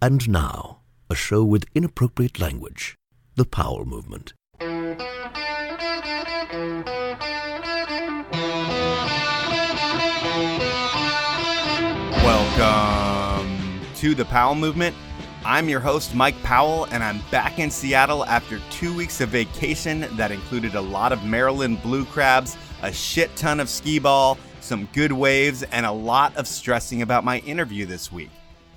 And now, a show with inappropriate language. The Powell Movement. Welcome to the Powell Movement. I'm your host, Mike Powell, and I'm back in Seattle after 2 weeks of vacation that included a lot of Maryland blue crabs, a shit ton of skee ball, some good waves, and a lot of stressing about my interview this week.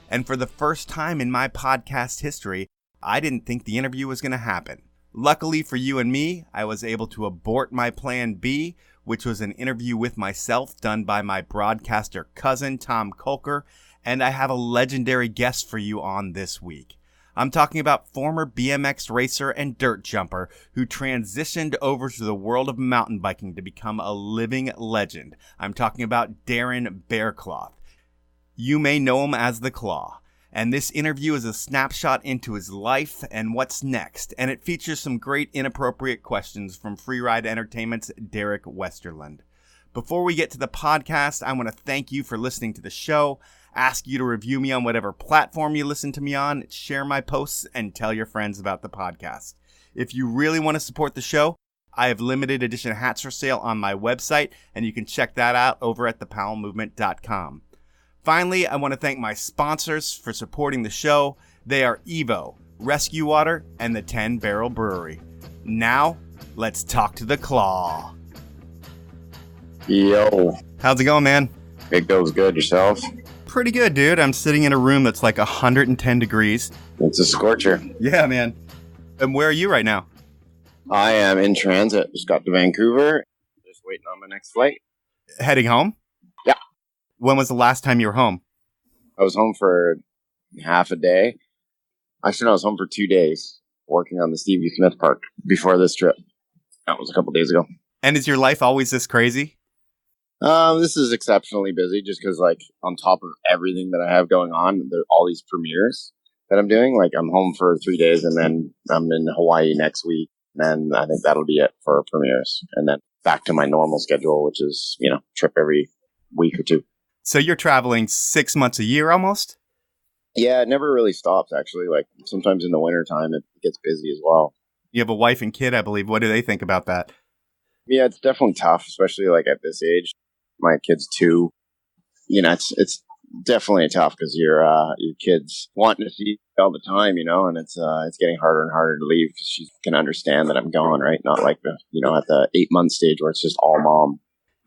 And for the first time in my podcast history, I didn't think the interview was going to happen. Luckily for you and me, I was able to abort my plan B, which was an interview with myself done by my broadcaster cousin, Tom Kolker, and I have a legendary guest for you on this week. I'm talking about former BMX racer and dirt jumper who transitioned over to the world of mountain biking to become a living legend. I'm talking about Darren Berrecloth. You may know him as The Claw. And this interview is a snapshot into his life and what's next. And it features some great inappropriate questions from Freeride Entertainment's Derek Westerlund. Before we get to the podcast, I want to thank you for listening to the show, ask you to review me on whatever platform you listen to me on, share my posts, and tell your friends about the podcast. If you really want to support the show, I have limited edition hats for sale on my website, and you can check that out over at thepowellmovement.com. Finally, I want to thank my sponsors for supporting the show. They are Evo, Rescue Water, and the 10 Barrel Brewery. Now, let's talk to the Claw. Yo. How's it going, man? It goes good. Yourself? Pretty good, dude. I'm sitting in a room that's like 110 degrees. It's a scorcher. Yeah, man. And where are you right now? I am in transit. Just got to Vancouver. Just waiting on my next flight. Heading home? Yeah. When was the last time you were home? I was home for half a day. Actually, no, I was home for 2 days working on the Stevie Smith Park before this trip. That was a couple days ago. And is your life always this crazy? This is exceptionally busy just because, like, on top of everything that I have going on, there are all these premieres that I'm doing. Like, I'm home for 3 days and then I'm in Hawaii next week. And I think that'll be it for premieres. And then back to my normal schedule, which is, trip every week or two. So you're traveling 6 months a year almost? Yeah, it never really stops, actually. Like, sometimes in the wintertime, it gets busy as well. You have a wife and kid, I believe. What do they think about that? Yeah, it's definitely tough, especially, like, at this age. My kid's 2. It's definitely tough because your kid's wanting to see you all the time, and it's getting harder and harder to leave because she can understand that I'm gone, right? Not like at the 8-month stage where it's just all mom.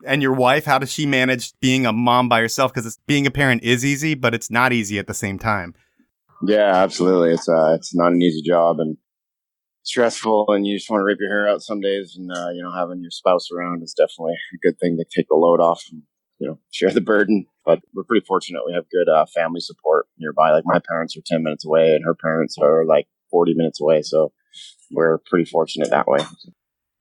And your wife, how does she manage being a mom by herself? Because being a parent is easy, but it's not easy at the same time. Yeah, absolutely. It's not an easy job and stressful, and you just want to rip your hair out some days. And having your spouse around is definitely a good thing to take the load off and share the burden. But we're pretty fortunate. We have good family support nearby. Like, my parents are 10 minutes away, and her parents are like 40 minutes away. So we're pretty fortunate that way.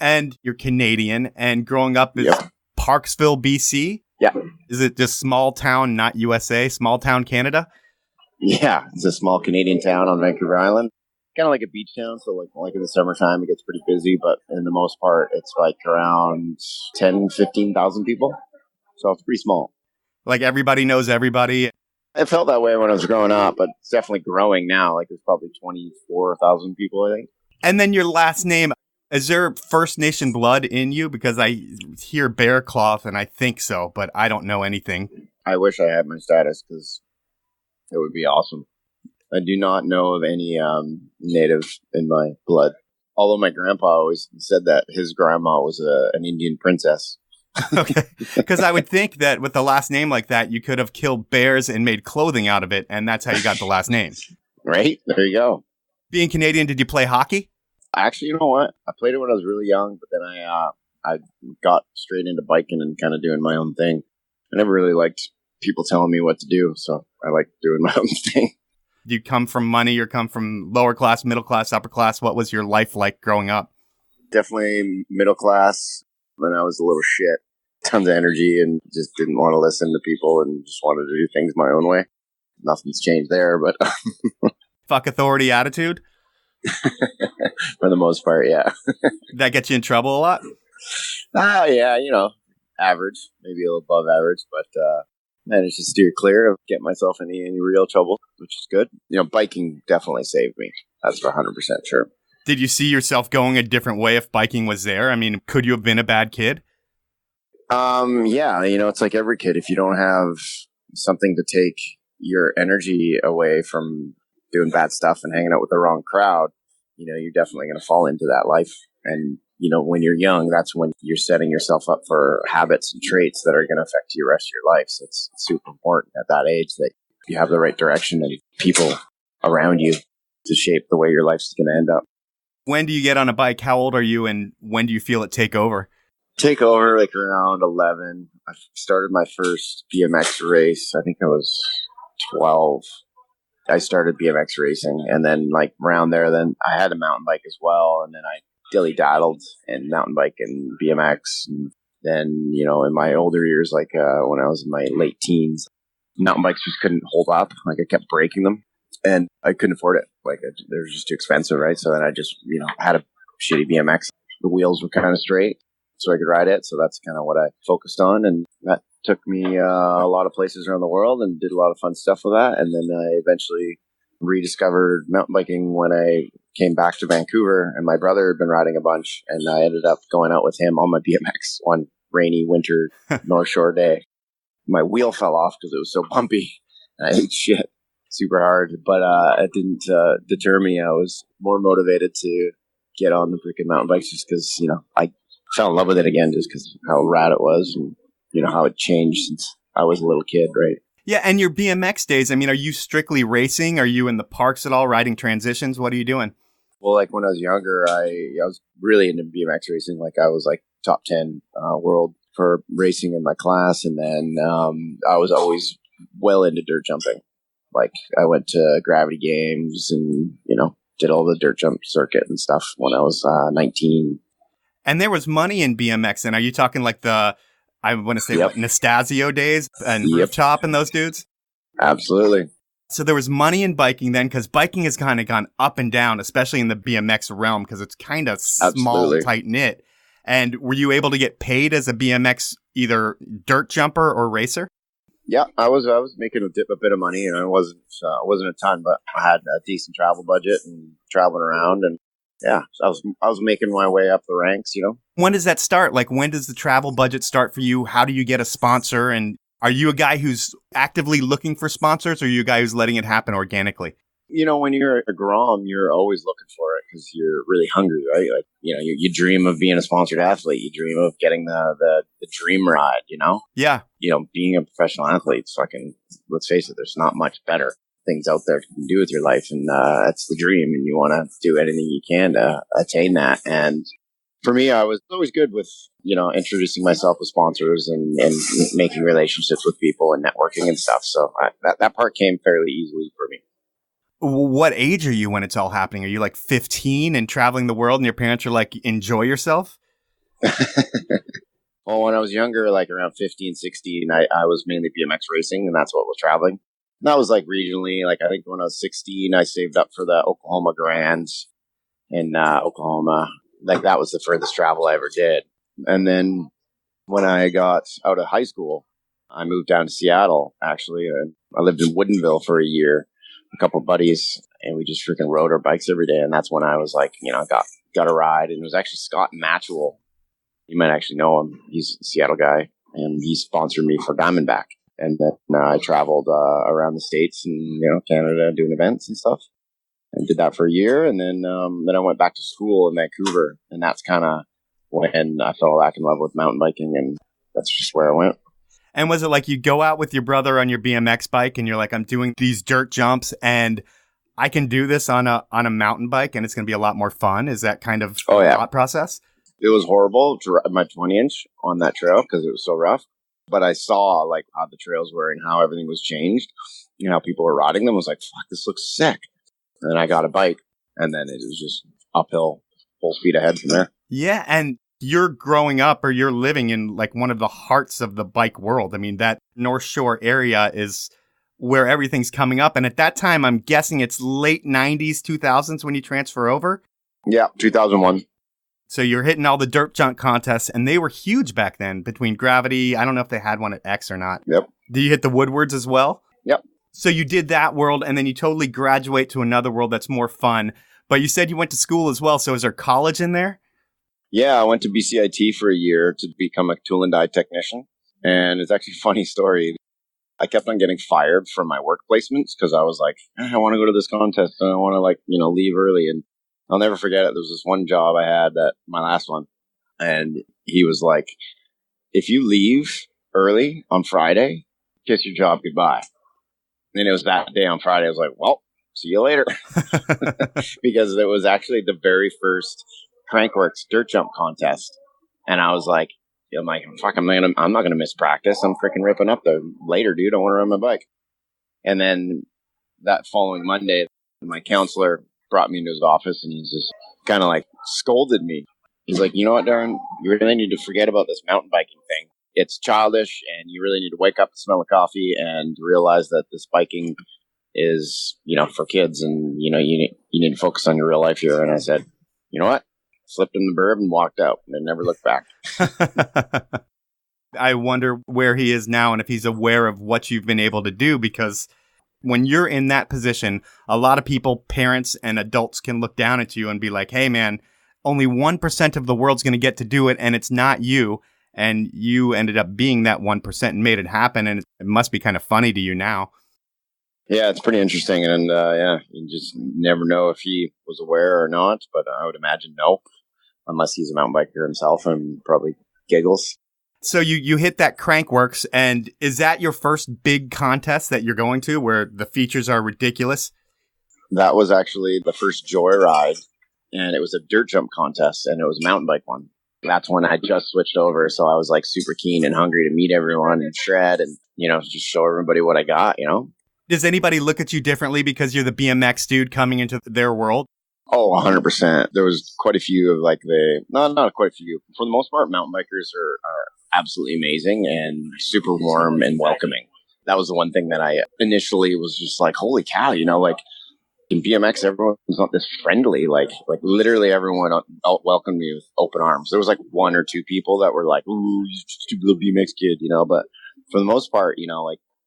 And you're Canadian, and growing up is Parksville, BC. Yeah. Is it just small town, not USA? Small town Canada? Yeah, it's a small Canadian town on Vancouver Island. Kind of like a beach town, so like in the summertime it gets pretty busy, but in the most part it's like around 10,000-15,000 people, so it's pretty small. Like, everybody knows everybody. It felt that way when I was growing up, but it's definitely growing now. Like, there's probably 24,000 people, I think. And then your last name, is there First Nation blood in you? Because I hear Berrecloth and I think so, but I don't know anything. I wish I had my status because it would be awesome. I do not know of any native in my blood. Although my grandpa always said that his grandma was an Indian princess. Okay. Because I would think that with a last name like that, you could have killed bears and made clothing out of it, and that's how you got the last name. Right? There you go. Being Canadian, did you play hockey? Actually, you know what? I played it when I was really young, but then I got straight into biking and kind of doing my own thing. I never really liked people telling me what to do, so I like doing my own thing. You come from money or come from lower class, middle class, upper class? What was your life like growing up? Definitely middle class. When I was a little shit, tons of energy and just didn't want to listen to people and just wanted to do things my own way. Nothing's changed there, but fuck authority attitude? For the most part, yeah. That gets you in trouble a lot? Yeah, average, maybe a little above average, but managed to steer clear of getting myself in any real trouble, which is good. Biking definitely saved me. That's for 100% sure. Did you see yourself going a different way if biking was there? I mean, could you have been a bad kid? Yeah, it's like every kid. If you don't have something to take your energy away from doing bad stuff and hanging out with the wrong crowd, you're definitely going to fall into that life. And, when you're young, that's when you're setting yourself up for habits and traits that are going to affect you the rest of your life. So it's super important at that age that you have the right direction and people around you to shape the way your life's going to end up. When do you get on a bike? How old are you? And when do you feel it take over? Take over like around 11. I started my first BMX race. I think I was 12. I started BMX racing, and then like around there, then I had a mountain bike as well, and then I dilly-daddled in mountain bike and BMX. And then, in my older years, like when I was in my late teens, mountain bikes just couldn't hold up. Like I kept breaking them, and I couldn't afford it. Like they were just too expensive, right? So then I just, had a shitty BMX. The wheels were kind of straight, so I could ride it. So that's kind of what I focused on, and that took me a lot of places around the world and did a lot of fun stuff with that. And then I eventually rediscovered mountain biking when I came back to Vancouver, and my brother had been riding a bunch, and I ended up going out with him on my BMX one rainy winter North Shore day. My wheel fell off because it was so bumpy, and I ate shit super hard, but it didn't deter me. I was more motivated to get on the freaking mountain bikes just because, I fell in love with it again just because how rad it was and, how it changed since I was a little kid, right? Yeah, and your BMX days, I mean, are you strictly racing? Are you in the parks at all, riding transitions? What are you doing? Well, like when I was younger, I was really into BMX racing. Like I was like top 10 world for racing in my class. And then I was always well into dirt jumping. Like I went to Gravity Games and, did all the dirt jump circuit and stuff when I was 19. And there was money in BMX. And are you talking like I want to say what, Nastasio days and Rooftop and those dudes? Absolutely. So there was money in biking then, because biking has kind of gone up and down, especially in the BMX realm, because it's kind of small, tight knit. And were you able to get paid as a BMX either dirt jumper or racer? Yeah, I was making a bit of money, and it wasn't a ton, but I had a decent travel budget and traveling around, and yeah, so I was making my way up the ranks, When does that start? Like, when does the travel budget start for you? How do you get a sponsor? And are you a guy who's actively looking for sponsors, or are you a guy who's letting it happen organically? When you're a Grom, you're always looking for it because you're really hungry, right? Like, you dream of being a sponsored athlete. You dream of getting the dream ride, Yeah. Being a professional athlete, fucking, let's face it, there's not much better things out there you can do with your life, and that's the dream, and you want to do anything you can to attain that. And for me, I was always good with introducing myself with sponsors and making relationships with people and networking and stuff, so that part came fairly easily for me. What age are you when it's all happening? Are you like 15 and traveling the world and your parents are like, enjoy yourself? Well, when I was younger, like around 15, 16, I was mainly BMX racing, and that's what was traveling. And that was like regionally. Like I think when I was 16, I saved up for the Oklahoma Grands in Oklahoma. Like that was the furthest travel I ever did. And then when I got out of high school, I moved down to Seattle, actually. And I lived in Woodinville for a year, a couple of buddies, and we just freaking rode our bikes every day. And that's when I was like, got a ride. And it was actually Scott Matchell. You might actually know him. He's a Seattle guy, and he sponsored me for Diamondback. And then I traveled around the States and, Canada doing events and stuff, and did that for a year. And then I went back to school in Vancouver, and that's kind of when I fell back in love with mountain biking, and that's just where I went. And was it like you go out with your brother on your BMX bike and you're like, I'm doing these dirt jumps and I can do this on a mountain bike and it's going to be a lot more fun? Is that kind of thought process? It was horrible to ride my 20-inch on that trail because it was so rough. But I saw like how the trails were and how everything was changed. How people were riding them. I was like, fuck, this looks sick. And then I got a bike, and then it was just uphill, full speed ahead from there. Yeah, and you're growing up or you're living in like one of the hearts of the bike world. I mean, that North Shore area is where everything's coming up. And at that time, I'm guessing it's late 90s, 2000s when you transfer over? Yeah, 2001. So you're hitting all the dirt jump contests, and they were huge back then between Gravity. I don't know if they had one at X or not. Yep. Do you hit the Woodwards as well? Yep. So you did that world, and then you totally graduate to another world that's more fun. But you said you went to school as well. So is there college in there? Yeah, I went to BCIT for a year to become a tool and die technician. And it's actually a funny story. I kept on getting fired from my work placements because I was like, I want to go to this contest and I want to leave early. And I'll never forget it. There was this one job I had, my last one. And he was like, if you leave early on Friday, kiss your job goodbye. And it was that day on Friday. I was like, well, see you later. Because it was actually the very first Crankworks dirt jump contest. And I was like, fuck, I'm not gonna miss practice. I'm freaking ripping up the later, dude. I want to ride my bike. And then that following Monday, my counselor brought me into his office and he's just kind of like scolded me. He's like, you know what, Darren, you really need to forget about this mountain biking thing. It's childish and you really need to wake up and smell the coffee and realize that this biking is, for kids and, you need to focus on your real life here. And I said, you know what? Slipped in the burb and walked out and never looked back. I wonder where he is now and if he's aware of what you've been able to do, because when you're in that position, a lot of people, parents and adults, can look down at you and be like, hey, man, only 1% of the world's going to get to do it, and it's not you. And you ended up being that 1% and made it happen, and it must be kind of funny to you now. Yeah, it's pretty interesting. And you just never know if he was aware or not, but I would imagine no, unless he's a mountain biker himself and probably giggles. So you hit that Crankworks, and is that your first big contest that you're going to where the features are ridiculous? That was actually the first joyride, and it was a dirt jump contest, and it was a mountain bike one. That's when I just switched over, so I was like super keen and hungry to meet everyone and shred and, just show everybody what I got, Does anybody look at you differently because you're the BMX dude coming into their world? Oh, 100%. There was quite a few of not quite a few. For the most part, mountain bikers are absolutely amazing and super warm and welcoming. That was the one thing that I initially was just like, holy cow, in BMX, everyone's not this friendly. Like literally everyone welcomed me with open arms. There was like one or two people that were like, ooh, you stupid little BMX kid, but for the most part,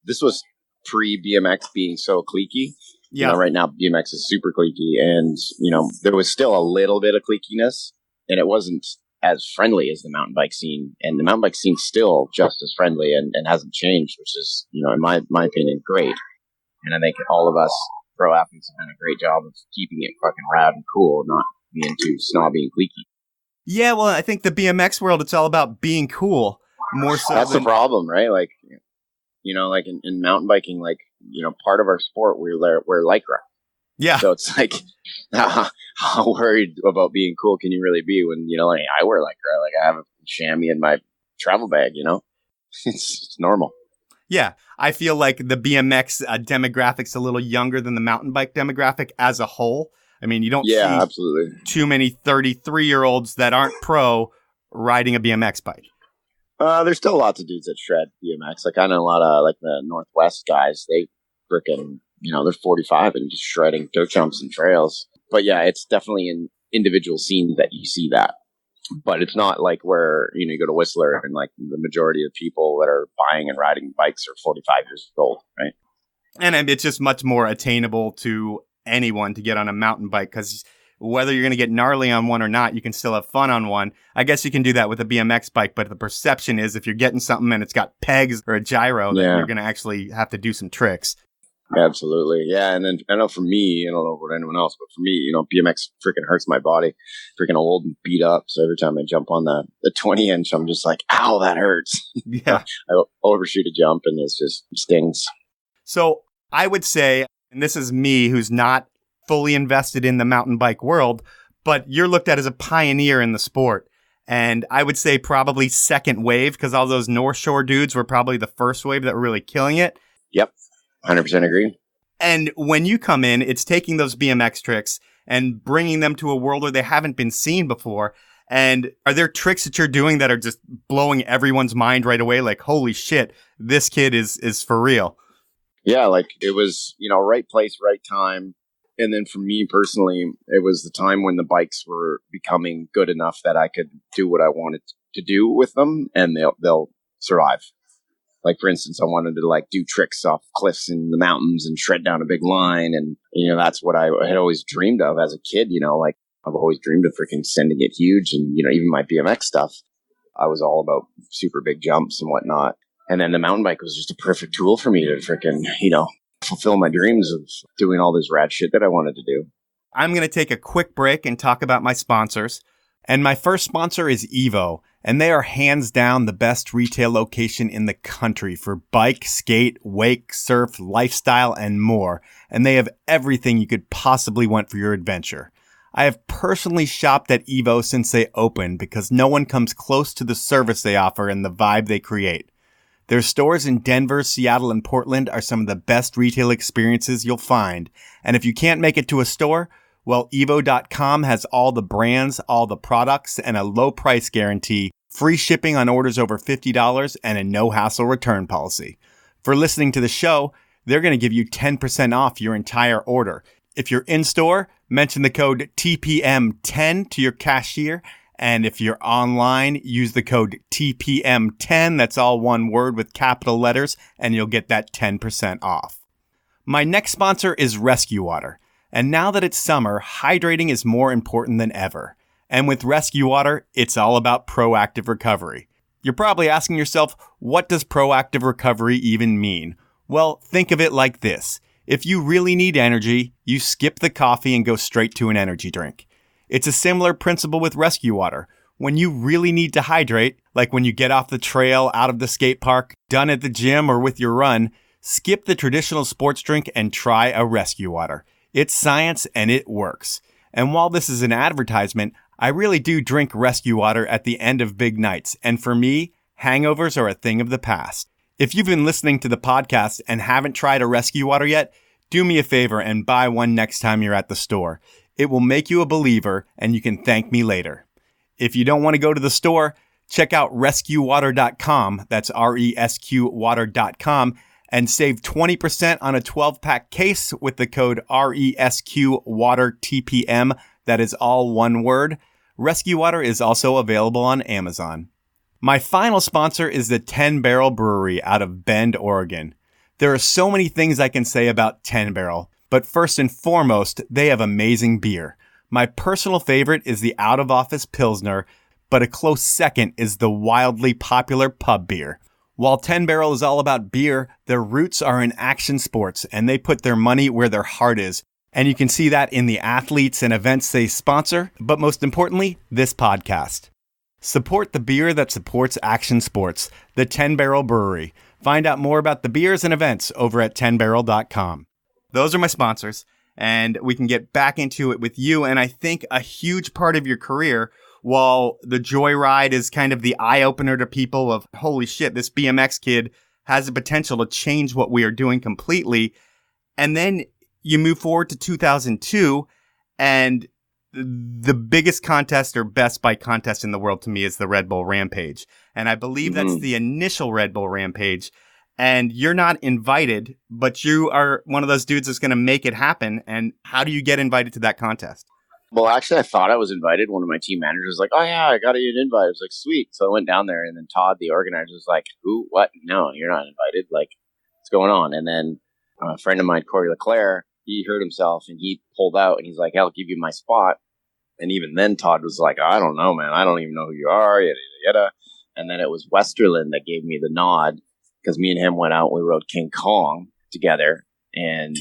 this was pre-BMX being so cliquey. Yeah. Right now BMX is super cliquey and, there was still a little bit of cliquiness and it wasn't as friendly as the mountain bike scene. And the mountain bike scene's still just as friendly and hasn't changed, which is, in my opinion, great. And I think all of us pro athletes have done a great job of keeping it fucking rad and cool, not being too snobby and cliquey. Yeah, well, I think the BMX world, it's all about being cool more so. That's the problem, right? In mountain biking, part of our sport, we wear Lycra. Yeah. So it's like, how worried about being cool can you really be when, I wear Lycra. I have a chamois in my travel bag, it's normal. Yeah. I feel like the BMX demographic's a little younger than the mountain bike demographic as a whole. I mean, you don't see absolutely too many 33-year-olds that aren't pro riding a BMX bike. There's still lots of dudes that shred BMX. I know a lot of the Northwest guys. They frickin', they're 45 and just shredding dirt jumps and trails. But yeah, it's definitely in individual scenes that you see that. But it's not like where, you go to Whistler and the majority of people that are buying and riding bikes are 45 years old, right? And it's just much more attainable to anyone to get on a mountain bike because whether you're going to get gnarly on one or not, you can still have fun on one. I guess you can do that with a BMX bike, but the perception is if you're getting something and it's got pegs or a gyro, then you're going to actually have to do some tricks. Absolutely. Yeah. And then I know for me, I don't know about anyone else, but for me, BMX freaking hurts my body. Freaking old and beat up. So every time I jump on the 20-inch, I'm just like, ow, that hurts. Yeah. I overshoot a jump and it stings. So I would say, and this is me who's not fully invested in the mountain bike world, but you're looked at as a pioneer in the sport. And I would say probably second wave because all those North Shore dudes were probably the first wave that were really killing it. Yep. 100% agree. And when you come in, it's taking those BMX tricks and bringing them to a world where they haven't been seen before. And are there tricks that you're doing that are just blowing everyone's mind right away? Like, holy shit, this kid is for real. Yeah, it was, right place, right time. And then for me personally, it was the time when the bikes were becoming good enough that I could do what I wanted to do with them, and they'll survive. Like, for instance, I wanted to like do tricks off cliffs in the mountains and shred down a big line. And, that's what I had always dreamed of as a kid. Like I've always dreamed of freaking sending it huge. And, even my BMX stuff, I was all about super big jumps and whatnot. And then the mountain bike was just a perfect tool for me to freaking, fulfill my dreams of doing all this rad shit that I wanted to do. I'm going to take a quick break and talk about my sponsors. And my first sponsor is Evo, and they are hands down the best retail location in the country for bike, skate, wake, surf, lifestyle, and more. And they have everything you could possibly want for your adventure. I have personally shopped at Evo since they opened because no one comes close to the service they offer and the vibe they create. Their stores in Denver, Seattle, and Portland are some of the best retail experiences you'll find. And if you can't make it to a store, well, Evo.com has all the brands, all the products, and a low price guarantee, free shipping on orders over $50, and a no-hassle return policy. For listening to the show, they're going to give you 10% off your entire order. If you're in-store, mention the code TPM10 to your cashier. And if you're online, use the code TPM10. That's all one word with capital letters, and you'll get that 10% off. My next sponsor is Rescue Water. And now that it's summer, hydrating is more important than ever. And with Rescue Water, it's all about proactive recovery. You're probably asking yourself, what does proactive recovery even mean? Well, think of it like this. If you really need energy, you skip the coffee and go straight to an energy drink. It's a similar principle with Rescue Water. When you really need to hydrate, like when you get off the trail, out of the skate park, done at the gym, or with your run, skip the traditional sports drink and try a Rescue Water. It's science and it works. And while this is an advertisement, I really do drink Rescue Water at the end of big nights. And for me, hangovers are a thing of the past. If you've been listening to the podcast and haven't tried a Rescue Water yet, do me a favor and buy one next time you're at the store. It will make you a believer and you can thank me later. If you don't want to go to the store, check out rescuewater.com. That's resqwater.com. And save 20% on a 12-pack case with the code RESQWaterTPM. That is all one word. Rescue Water is also available on Amazon. My final sponsor is the 10 Barrel Brewery out of Bend, Oregon. There are so many things I can say about 10 Barrel, but first and foremost, they have amazing beer. My personal favorite is the Out of Office Pilsner, but a close second is the wildly popular pub beer. While 10 Barrel is all about beer, their roots are in action sports, and they put their money where their heart is. And you can see that in the athletes and events they sponsor, but most importantly, this podcast. Support the beer that supports action sports, the 10 Barrel Brewery. Find out more about the beers and events over at 10barrel.com. Those are my sponsors, and we can get back into it with you. And I think a huge part of your career, while the Joyride is kind of the eye-opener to people of, holy shit, this BMX kid has the potential to change what we are doing completely. And then you move forward to 2002, and the biggest contest or best bike contest in the world to me is the Red Bull Rampage. And I believe that's the initial Red Bull Rampage. And you're not invited, but you are one of those dudes that's going to make it happen. And how do you get invited to that contest? Well, actually, I thought I was invited. One of my team managers was like, oh, yeah, I got you an invite. I was like, sweet. So I went down there, and then Todd, the organizer, was like, who? What? No, you're not invited. Like, what's going on? And then a friend of mine, Corey LeClaire, he hurt himself, and he pulled out, and he's like, I'll give you my spot. And even then, Todd was like, I don't know, man. I don't even know who you are, yada, yada, yada. And then it was Westerland that gave me the nod, because me and him went out, we rode King Kong together, and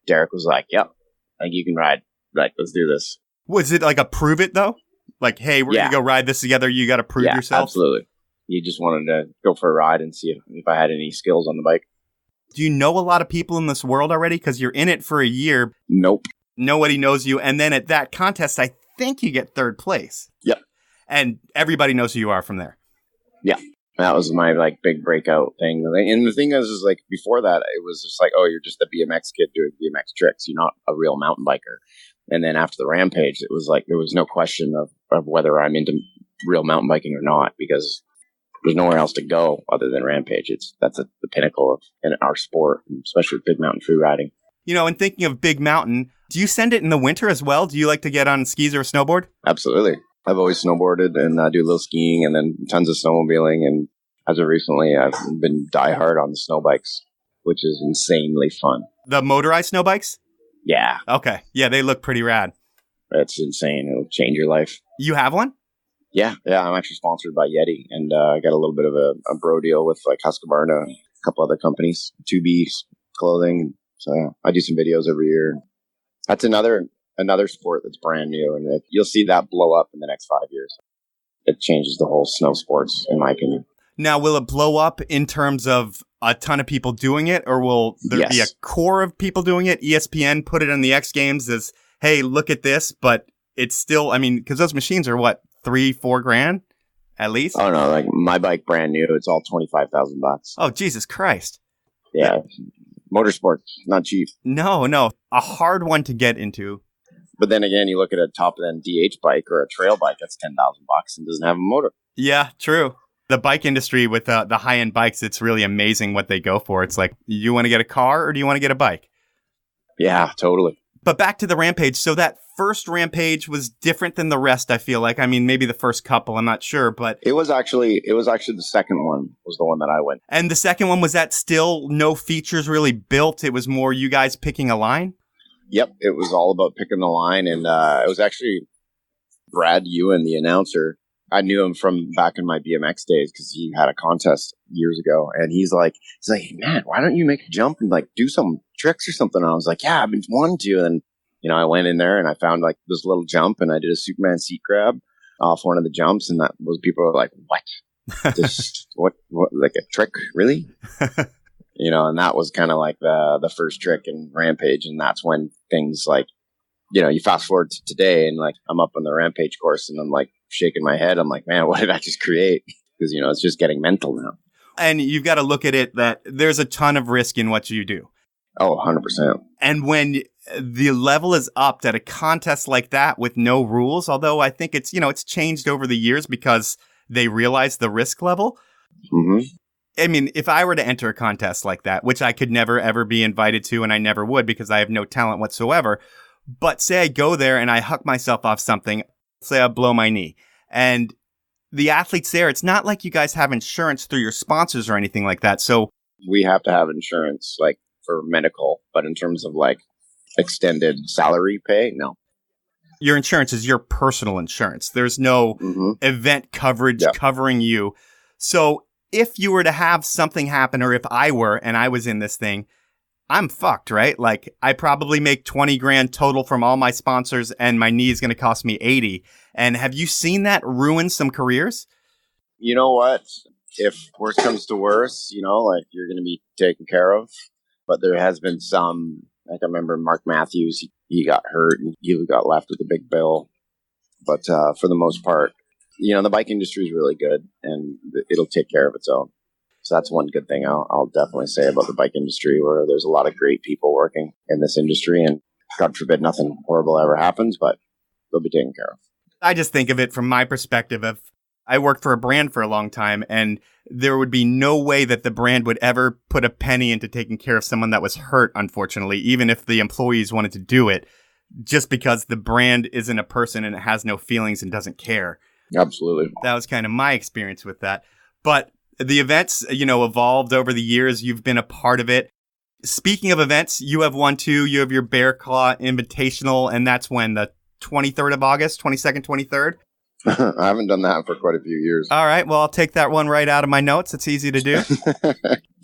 Derek was like, yep, I think you can ride. Like, let's do this. Was it like a prove it, though? Like, hey, we're going to go ride this together. You got to prove yourself? Absolutely. He just wanted to go for a ride and see if I had any skills on the bike. Do you know a lot of people in this world already? Because you're in it for a year. Nope. Nobody knows you. And then at that contest, I think you get third place. Yep. And everybody knows who you are from there. Yeah. That was my like big breakout thing. And the thing is like before that, it was just like, oh, you're just a BMX kid doing BMX tricks. You're not a real mountain biker. And then after the Rampage, it was like there was no question of whether I'm into real mountain biking or not, because there's nowhere else to go other than Rampage. That's the pinnacle of in our sport, especially with big mountain free riding. And thinking of Big Mountain, do you send it in the winter as well? Do you like to get on skis or a snowboard? Absolutely. I've always snowboarded and do a little skiing and then tons of snowmobiling. And as of recently, I've been diehard on the snow bikes, which is insanely fun. The motorized snow bikes? Yeah. Okay. Yeah, they look pretty rad. It's insane. It'll change your life. You have one? Yeah. I'm actually sponsored by Yeti, and I got a little bit of a bro deal with like Husqvarna and a couple other companies, 2B clothing. So yeah, I do some videos every year. That's another sport that's brand new, and you'll see that blow up in the next 5 years. It changes the whole snow sports, in my opinion. Now, will it blow up in terms of a ton of people doing it, or will there be a core of people doing it? ESPN put it on the X Games as, hey, look at this, but it's still, because those machines are what, $3-4 grand at least? Oh no, like my bike brand new, it's all $25,000. Oh, Jesus Christ. Yeah. Motorsports, not cheap. No, a hard one to get into. But then again, you look at a top-end DH bike or a trail bike that's $10,000 and doesn't have a motor. Yeah, true. The bike industry with the high-end bikes, it's really amazing what they go for. It's like, you want to get a car or do you want to get a bike? Yeah, totally. But back to the Rampage. So that first Rampage was different than the rest, I feel like. Maybe the first couple, I'm not sure, but... It was actually the second one was the one that I went. And the second one, was that still no features really built? It was more you guys picking a line? Yep, it was all about picking the line, and it was actually Brad Ewan, the announcer. I knew him from back in my BMX days because he had a contest years ago, and he's like, man, why don't you make a jump and like do some tricks or something? And I was like, yeah, I've been wanting to. And I went in there and I found like this little jump, and I did a Superman seat grab off one of the jumps, and that was people were like, what? Just what like a trick, really? And that was kind of like the first trick in Rampage. And that's when things like, you fast forward to today and like, I'm up on the Rampage course and I'm like shaking my head. I'm like, man, what did I just create? Because, it's just getting mental now. And you've got to look at it that there's a ton of risk in what you do. Oh, 100%. And when the level is upped at a contest like that with no rules, although I think it's, it's changed over the years because they realize the risk level. Mm-hmm. If I were to enter a contest like that, which I could never, ever be invited to, and I never would because I have no talent whatsoever. But say I go there and I huck myself off something, say I blow my knee, and the athletes there, it's not like you guys have insurance through your sponsors or anything like that. So we have to have insurance, like for medical, but in terms of like extended salary pay, no. Your insurance is your personal insurance. There's no event coverage covering you. So if you were to have something happen, or if I were and I was in this thing, I'm fucked, right? Like, I probably make 20 grand total from all my sponsors, and my knee is going to cost me 80. And have you seen that ruin some careers? You know what? If worse comes to worse, like you're going to be taken care of. But there has been some, like I remember Mark Matthews, he got hurt and he got left with a big bill. But for the most part, the bike industry is really good and it'll take care of its own. So that's one good thing I'll definitely say about the bike industry, where there's a lot of great people working in this industry, and God forbid nothing horrible ever happens, but they'll be taken care of. I just think of it from my perspective of, I worked for a brand for a long time, and there would be no way that the brand would ever put a penny into taking care of someone that was hurt, unfortunately, even if the employees wanted to do it, just because the brand isn't a person and it has no feelings and doesn't care. Absolutely. That was kind of my experience with that. But the events, evolved over the years. You've been a part of it. Speaking of events, you have one too. You have your Berrecloth Invitational, and that's when, the 23rd of August, 22nd, 23rd? I haven't done that for quite a few years. All right. Well, I'll take that one right out of my notes. It's easy to do.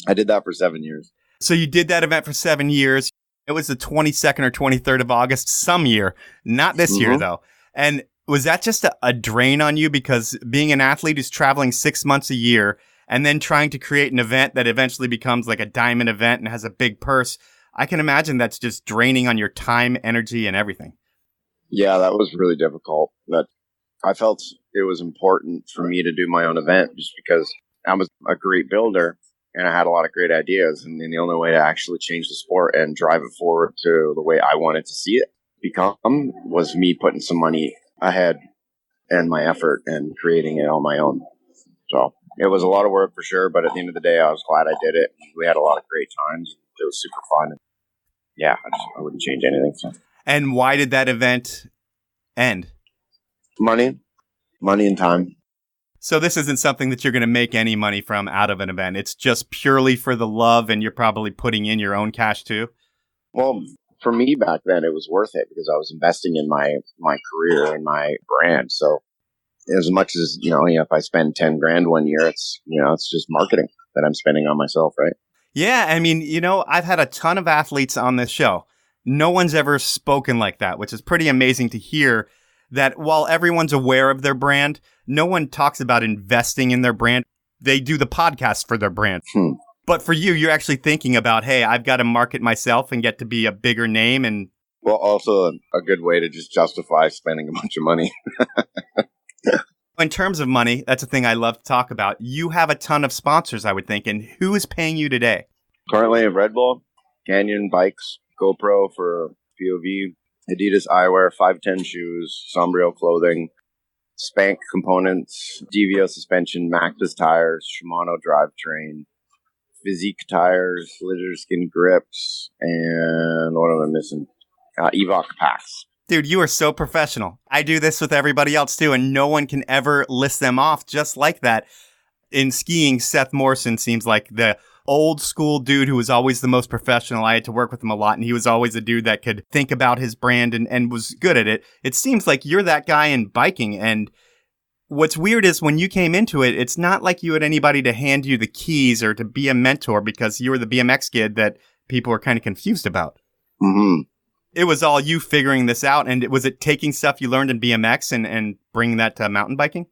I did that for 7 years. So you did that event for 7 years. It was the 22nd or 23rd of August some year, not this year though. And was that just a drain on you? Because being an athlete who's traveling 6 months a year and then trying to create an event that eventually becomes like a diamond event and has a big purse, I can imagine that's just draining on your time, energy, and everything. Yeah, that was really difficult. But I felt it was important for me to do my own event just because I was a great builder and I had a lot of great ideas. And then the only way to actually change the sport and drive it forward to the way I wanted to see it become was me putting some money ahead and my effort and creating it on my own. So it was a lot of work for sure, but at the end of the day, I was glad I did it. We had a lot of great times. It was super fun. yeah, I wouldn't change anything. So. And why did that event end? Money and time. So this isn't something that you're going to make any money from out of an event. It's just purely for the love, and you're probably putting in your own cash too. Well, for me back then, it was worth it because I was investing in my career and my brand. So as much as, if I spend 10 grand one year, it's just marketing that I'm spending on myself, right? Yeah. I mean, I've had a ton of athletes on this show. No one's ever spoken like that, which is pretty amazing to hear, that while everyone's aware of their brand, no one talks about investing in their brand. They do the podcast for their brand. But for you, you're actually thinking about, hey, I've got to market myself and get to be a bigger name. And well, also a good way to just justify spending a bunch of money. In terms of money, that's a thing I love to talk about. You have a ton of sponsors, I would think. And who is paying you today? Currently, Red Bull, Canyon Bikes, GoPro for POV, Adidas eyewear, 510 shoes, Sombrio clothing, Spank components, DVO suspension, Maxxis tires, Shimano drivetrain, Physique tires, Lizard Skin grips, and what am I missing? Evoc packs. Dude, you are so professional. I do this with everybody else too, and no one can ever list them off just like that. In skiing, Seth Morrison seems like the old school dude who was always the most professional. I had to work with him a lot, and he was always a dude that could think about his brand and was good at it. It seems like you're that guy in biking, and what's weird is when you came into it, it's not like you had anybody to hand you the keys or to be a mentor, because you were the BMX kid that people were kind of confused about. Mm-hmm. It was all you figuring this out, and was it taking stuff you learned in BMX and bringing that to mountain biking?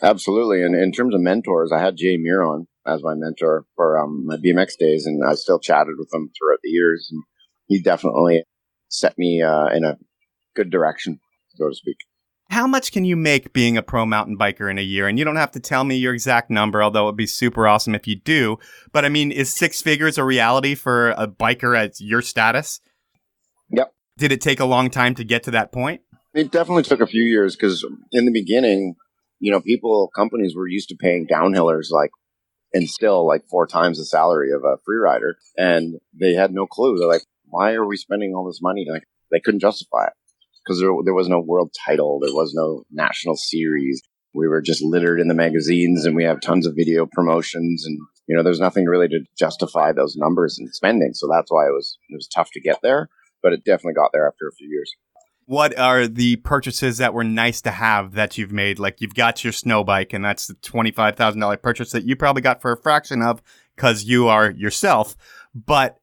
Absolutely. And in terms of mentors, I had Jay Muir on as my mentor for my BMX days, and I still chatted with him throughout the years. And he definitely set me in a good direction, so to speak. How much can you make being a pro mountain biker in a year? And you don't have to tell me your exact number, although it'd be super awesome if you do. But I mean, is 6 figures a reality for a biker at your status? Yep. Did it take a long time to get to that point? It definitely took a few years because in the beginning, companies were used to paying downhillers and still 4 times the salary of a free rider. And they had no clue. They're like, why are we spending all this money? They couldn't justify it because there was no world title. There was no national series. We were just littered in the magazines, and we have tons of video promotions, and, there's nothing really to justify those numbers and spending. So that's why it was tough to get there, but it definitely got there after a few years. What are the purchases that were nice to have that you've made? Like, you've got your snow bike, and that's the $25,000 purchase that you probably got for a fraction of because you are yourself. But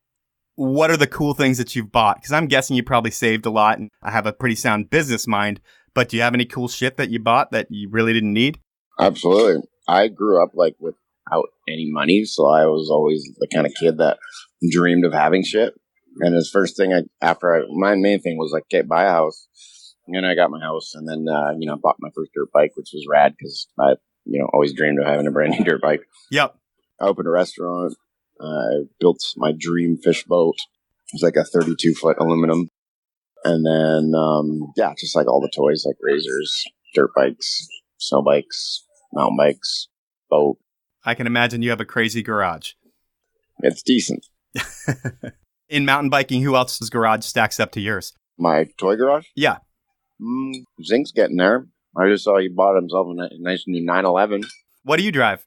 what are the cool things that you've bought? Because I'm guessing you probably saved a lot, and I have a pretty sound business mind. But do you have any cool shit that you bought that you really didn't need? Absolutely. I grew up without any money, so I was always the kind of kid that dreamed of having shit. And his first thing my main thing was okay, buy a house. And then I got my house, and then, bought my first dirt bike, which was rad because I, always dreamed of having a brand new dirt bike. Yep. I opened a restaurant. I built my dream fish boat. It was like a 32-foot aluminum. And then, just all the toys, like razors, dirt bikes, snow bikes, mountain bikes, boat. I can imagine you have a crazy garage. It's decent. In mountain biking, who else's garage stacks up to yours? My toy garage? Yeah. Zink's getting there. I just saw he bought himself a nice new 911. What do you drive?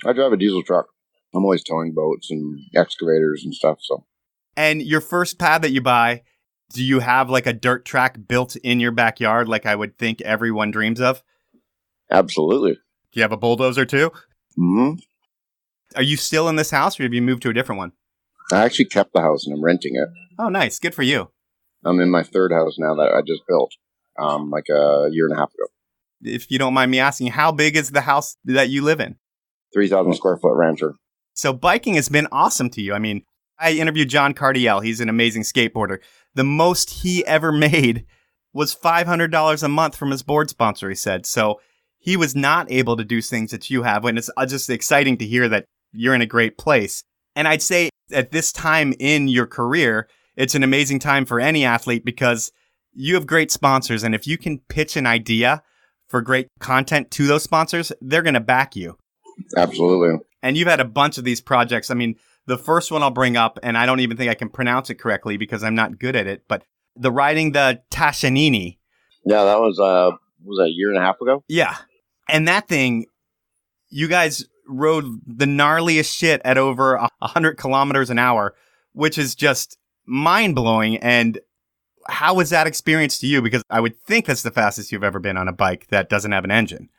I drive a diesel truck. I'm always towing boats and excavators and stuff. So. And your first pad that you buy, do you have a dirt track built in your backyard like I would think everyone dreams of? Absolutely. Do you have a bulldozer too? Mm-hmm. Are you still in this house, or have you moved to a different one? I actually kept the house and I'm renting it. Oh, nice. Good for you. I'm in my third house now that I just built, a year and a half ago. If you don't mind me asking, how big is the house that you live in? 3,000 square foot rancher. So biking has been awesome to you. I mean, I interviewed John Cardiel. He's an amazing skateboarder. The most he ever made was $500 a month from his board sponsor, he said. So he was not able to do things that you have. And it's just exciting to hear that you're in a great place. And I'd say at this time in your career, it's an amazing time for any athlete because you have great sponsors. And if you can pitch an idea for great content to those sponsors, they're going to back you. Absolutely. And you've had a bunch of these projects. I mean, The first one I'll bring up, and I don't even think I can pronounce it correctly because I'm not good at it, but the riding the Tashanini. Yeah, that was a year and a half ago? Yeah. And that thing, you guys rode the gnarliest shit at over 100 kilometers an hour, which is just mind-blowing. And how was that experience to you? Because I would think that's the fastest you've ever been on a bike that doesn't have an engine.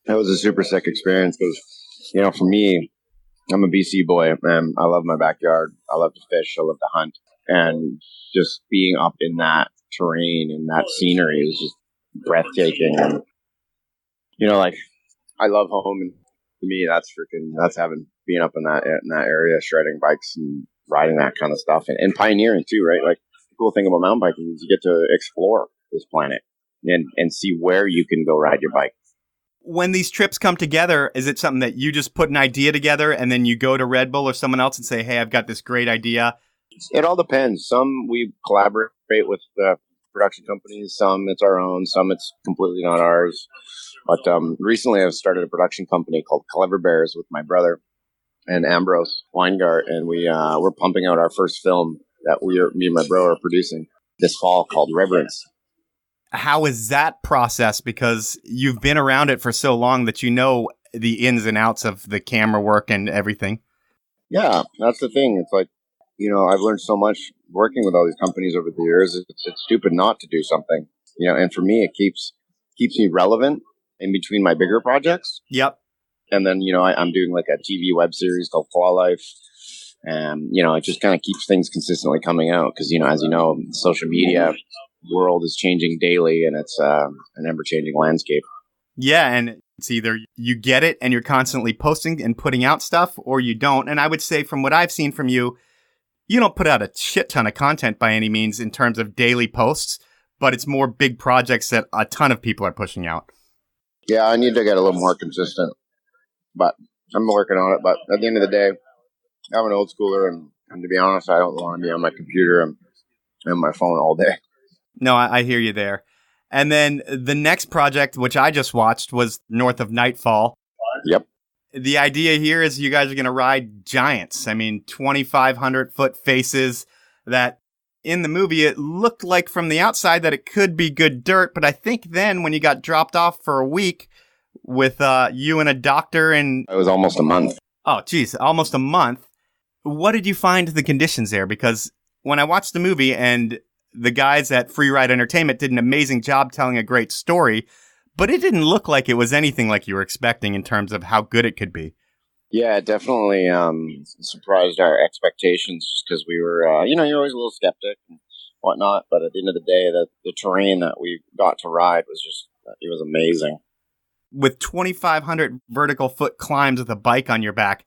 It was a super sick experience because, you know, for me, I'm a BC boy, and I love my backyard. I love to fish. I love to hunt. And just being up in that terrain and that scenery was just breathtaking. And, you know, like, I love home. And to me, that's having, being up in that area, shredding bikes and riding that kind of stuff. And pioneering, too, right? Like, the cool thing about mountain biking is you get to explore this planet and see where you can go ride your bike. When these trips come together, is it something that you just put an idea together and then you go to Red Bull or someone else and say, hey, I've got this great idea? It all depends. Some we collaborate with production companies. Some it's our own. Some it's completely not ours. But recently I've started a production company called Clever Bears with my brother and Ambrose Weingart. And we're pumping out our first film that me and my bro are producing this fall called Reverence. How is that process? Because you've been around it for so long that you know the ins and outs of the camera work and everything. Yeah, that's the thing. It's like, you know, I've learned so much working with all these companies over the years. It's stupid not to do something, you know, and for me, it keeps me relevant in between my bigger projects. Yep. And then, you know, I'm doing like a TV web series called Claw Life. And, you know, it just kind of keeps things consistently coming out because, you know, as you know, social media world is changing daily and it's an ever-changing landscape. Yeah, and it's either you get it and you're constantly posting and putting out stuff or you don't. And I would say from what I've seen from you, you don't put out a shit ton of content by any means in terms of daily posts, but it's more big projects that a ton of people are pushing out. Yeah, I need to get a little more consistent, but I'm working on it. But at the end of the day, I'm an old schooler, and to be honest, I don't want to be on my computer and my phone all day. No, I hear you there. And then the next project, which I just watched, was North of Nightfall. Yep. The idea here is you guys are going to ride giants. I mean, 2,500-foot faces that in the movie, it looked like from the outside that it could be good dirt. But I think then when you got dropped off for a week with you and a doctor and... It was almost a month. Oh, geez, almost a month. What did you find the conditions there? Because when I watched the movie and the guys at Free Ride Entertainment did an amazing job telling a great story, but it didn't look like it was anything like you were expecting in terms of how good it could be. Yeah, it definitely surprised our expectations because we were, you know, you're always a little skeptic and whatnot, but at the end of the day, the terrain that we got to ride was just, it was amazing. With 2,500 vertical foot climbs with a bike on your back,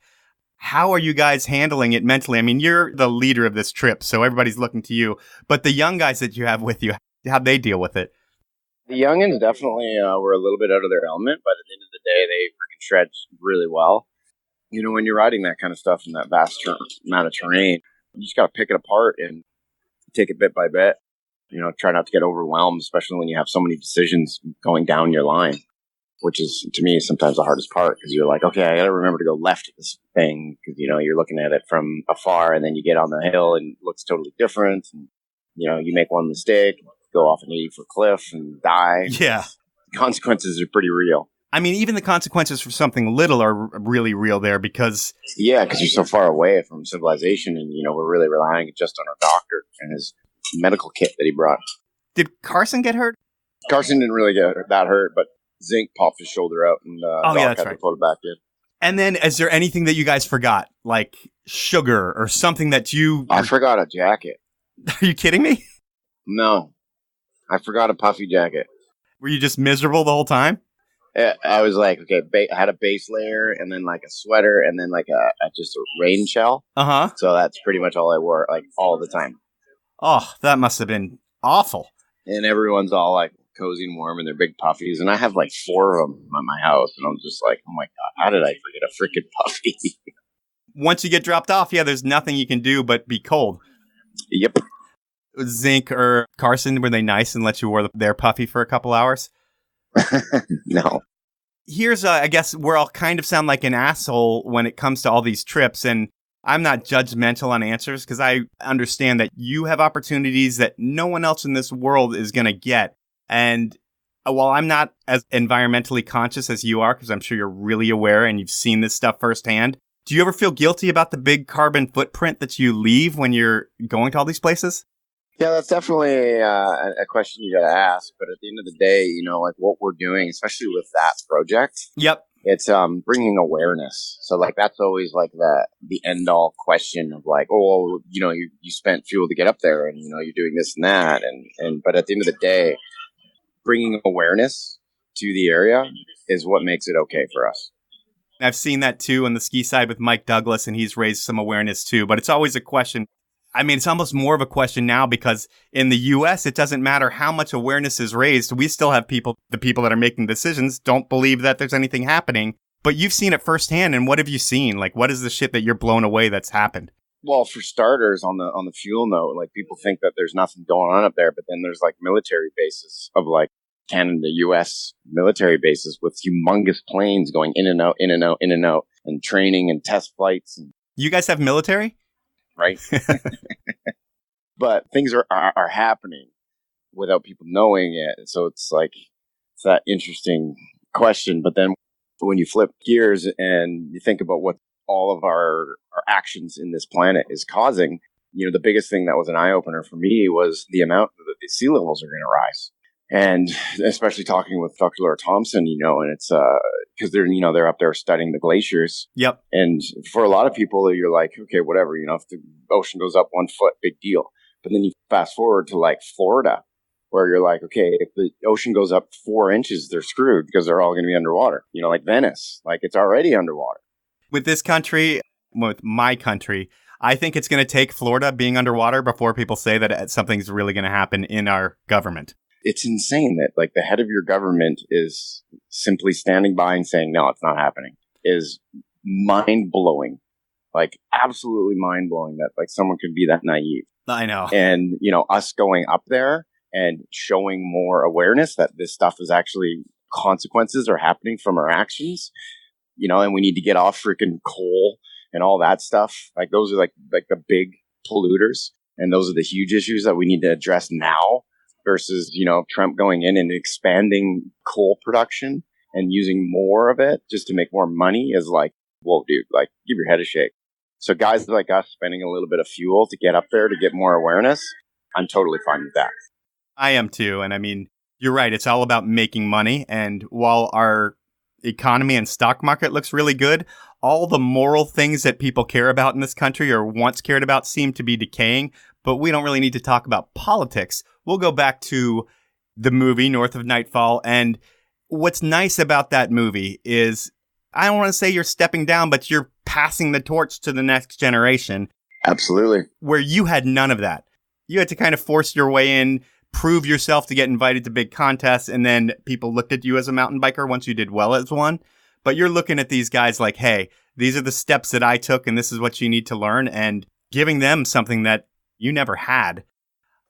how are you guys handling it mentally? I mean, you're the leader of this trip, so everybody's looking to you. But the young guys that you have with you, how'd they deal with it? The youngins definitely were a little bit out of their element, but at the end of the day, they freaking shred really well. You know, when you're riding that kind of stuff in that vast amount of terrain, you just got to pick it apart and take it bit by bit. You know, try not to get overwhelmed, especially when you have so many decisions going down your line, which is, to me, sometimes the hardest part because you're like, okay, I got to remember to go left of this thing because, you know, you're looking at it from afar and then you get on the hill and it looks totally different. And, you know, you make one mistake, go off an 80-foot cliff and die. Yeah. The consequences are pretty real. I mean, even the consequences for something little are really real there because... Yeah, because you're so far away from civilization and, you know, we're really relying just on our doctor and his medical kit that he brought. Did Carson get hurt? Carson didn't really get that hurt, but Zink popped his shoulder out and Doc had to put it back in. And then, is there anything that you guys forgot? Like sugar or something that you... I forgot a jacket. Are you kidding me? No. I forgot a puffy jacket. Were you just miserable the whole time? I was like, okay, I had a base layer and then like a sweater and then like just a rain shell. Uh-huh. So that's pretty much all I wore, like all the time. Oh, that must have been awful. And everyone's all like cozy and warm in their big puffies. And I have like 4 of them at my house. And I'm just like, oh my God, how did I forget a freaking puffy? Once you get dropped off, yeah, there's nothing you can do but be cold. Yep. Zink or Carson, were they nice and let you wear their puffy for a couple hours? No. Here's, I guess, where I'll kind of sound like an asshole when it comes to all these trips. And I'm not judgmental on answers because I understand that you have opportunities that no one else in this world is going to get. And while I'm not as environmentally conscious as you are, because I'm sure you're really aware and you've seen this stuff firsthand, do you ever feel guilty about the big carbon footprint that you leave when you're going to all these places? Yeah, that's definitely a question you got to ask. But at the end of the day, like what we're doing, especially with that project, Yep. it's bringing awareness. So like that's always like the end all question of like, oh, well, you spent fuel to get up there, and you're doing this and that, and but at the end of the day, bringing awareness to the area is what makes it okay for us. I've seen that too on the ski side with Mike Douglas, and he's raised some awareness too. But it's always a question. I mean, it's almost more of a question now because in the U.S., it doesn't matter how much awareness is raised. We still have the people that are making decisions don't believe that there's anything happening. But you've seen it firsthand. And what have you seen? Like, what is the shit that you're blown away that's happened? Well, for starters, on the fuel note, like people think that there's nothing going on up there, but then there's like military bases of like Canada, U.S. military bases with humongous planes going in and out, in and out, in and out, and training and test flights. You guys have military? Right. But things are happening without people knowing it. So it's like, it's that interesting question. But then when you flip gears and you think about what all of our actions in this planet is causing, the biggest thing that was an eye opener for me was the amount that the sea levels are going to rise. And especially talking with Dr. Laura Thompson, and it's because they're up there studying the glaciers. Yep. And for a lot of people, you're like, okay, whatever, if the ocean goes up 1 foot, big deal. But then you fast forward to like Florida, where you're like, okay, if the ocean goes up 4 inches, they're screwed because they're all going to be underwater. Like Venice, like it's already underwater. With this country, with my country, I think it's going to take Florida being underwater before people say that something's really going to happen in our government. It's insane that like the head of your government is simply standing by and saying, no, it's not happening, is mind blowing, like absolutely mind blowing that like someone could be that naive. I know. And, us going up there and showing more awareness that this stuff is actually consequences are happening from our actions, and we need to get off freaking coal and all that stuff. Like those are like the big polluters. And those are the huge issues that we need to address now. Versus, Trump going in and expanding coal production and using more of it just to make more money is like, whoa, dude, like give your head a shake. So guys like us spending a little bit of fuel to get up there to get more awareness, I'm totally fine with that. I am too. And I mean, you're right. It's all about making money. And while our economy and stock market looks really good, all the moral things that people care about in this country or once cared about seem to be decaying. But we don't really need to talk about politics. We'll go back to the movie North of Nightfall. And what's nice about that movie is, I don't want to say you're stepping down, but you're passing the torch to the next generation. Absolutely. Where you had none of that. You had to kind of force your way in, prove yourself to get invited to big contests. And then people looked at you as a mountain biker once you did well as one. But you're looking at these guys like, hey, these are the steps that I took and this is what you need to learn, and giving them something that you never had.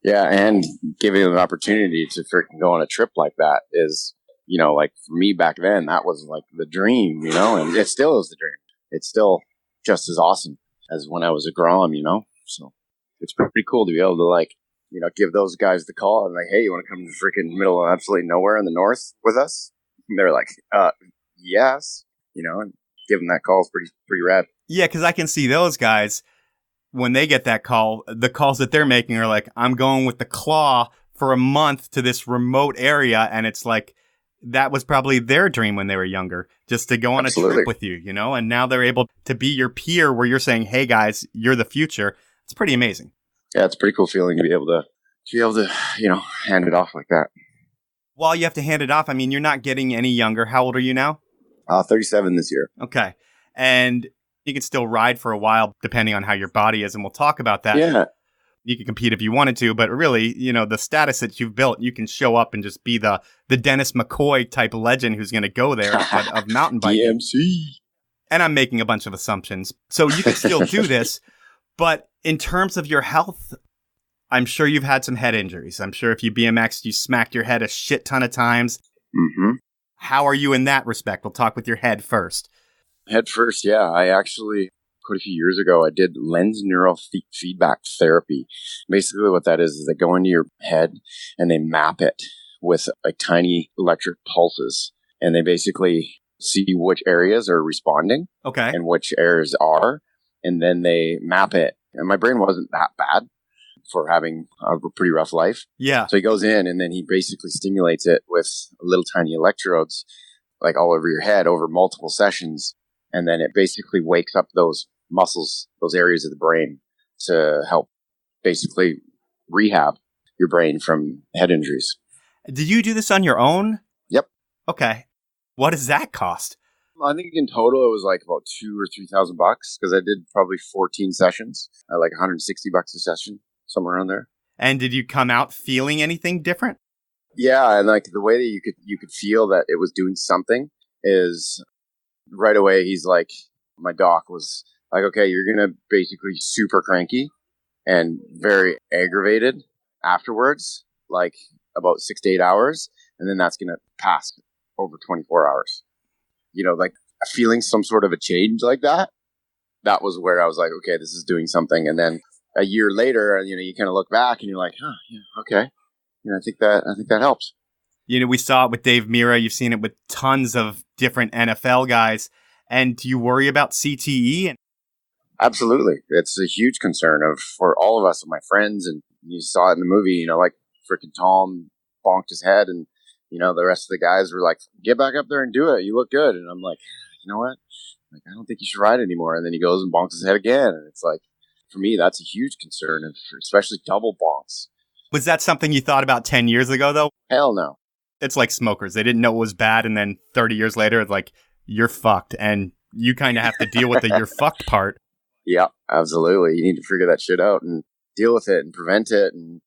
Yeah, and giving them an opportunity to freaking go on a trip like that is, like for me back then, that was like the dream, and it still is the dream. It's still just as awesome as when I was a Grom, So it's pretty cool to be able to like, give those guys the call and like, hey, you want to come to the freaking middle of absolutely nowhere in the north with us? And they're like, yes, and give them that call is pretty rad. Yeah, because I can see those guys, when they get that call, the calls that they're making are like, I'm going with the Claw for a month to this remote area. And it's like, that was probably their dream when they were younger, just to go on Absolutely. A trip with you, and now they're able to be your peer where you're saying, hey guys, you're the future. It's pretty amazing. Yeah, it's a pretty cool feeling to be able to, hand it off like that. While you have to hand it off, I mean, you're not getting any younger. How old are you now? 37 this year. Okay. And you can still ride for a while, depending on how your body is. And we'll talk about that. Yeah. You can compete if you wanted to, but really, the status that you've built, you can show up and just be the Dennis McCoy type legend who's going to go there of mountain biking. DMC. And I'm making a bunch of assumptions. So you can still do this. But in terms of your health, I'm sure you've had some head injuries. I'm sure if you BMX'd, you smacked your head a shit ton of times. Mm-hmm. How are you in that respect? We'll talk with your head first. Head first, yeah. I actually quite a few years ago, I did lens feedback therapy. Basically what that is they go into your head and they map it with like tiny electric pulses. And they basically see which areas are responding and which areas are. And then they map it. And my brain wasn't that bad for having a pretty rough life. Yeah. So he goes in and then he basically stimulates it with little tiny electrodes, like all over your head over multiple sessions. And then it basically wakes up those muscles, those areas of the brain to help basically rehab your brain from head injuries. Did you do this on your own? Yep. Okay. What does that cost? I think in total it was like about $2,000 or $3,000 because I did probably 14 sessions at like $160 a session, somewhere around there. And did you come out feeling anything different? Yeah, and like the way that you could feel that it was doing something is right away. He's like, my doc was like, okay, you're gonna basically super cranky and very aggravated afterwards, like about 6 to 8 hours, and then that's gonna pass over 24 hours. You know, like feeling some sort of a change like that. That was where I was like, okay, this is doing something. And then a year later, you know, you kind of look back and you're like, huh, yeah, okay. You know, I think that helps. You know, we saw it with Dave Mira. You've seen it with tons of different NFL guys. And do you worry about CTE? Absolutely. It's a huge concern for all of us and my friends. And you saw it in the movie, you know, like freaking Tom bonked his head and, you know, the rest of the guys were like, get back up there and do it. You look good. And I'm like, you know what? Like, I don't think you should ride anymore. And then he goes and bonks his head again. And it's like, for me, that's a huge concern, and especially double bonks. Was that something you thought about 10 years ago, though? Hell no. It's like smokers. They didn't know it was bad. And then 30 years later, it's like, you're fucked. And you kind of have to deal with the you're fucked part. Yeah, absolutely. You need to figure that shit out and deal with it and prevent it. And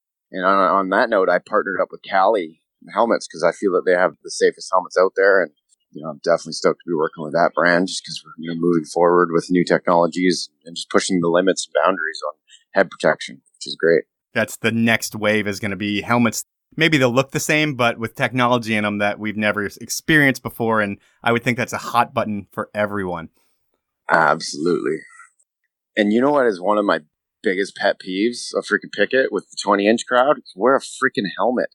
on that note, I partnered up with Cali Helmets because I feel that they have the safest helmets out there. And, you know, I'm definitely stoked to be working with that brand just because we're, you know, moving forward with new technologies and just pushing the limits and boundaries on head protection, which is great. That's the next wave is going to be helmets. Maybe they'll look the same, but with technology in them that we've never experienced before. And I would think that's a hot button for everyone. Absolutely. And you know what is one of my biggest pet peeves of freaking Pickett with the 20-inch crowd? Wear a freaking helmet.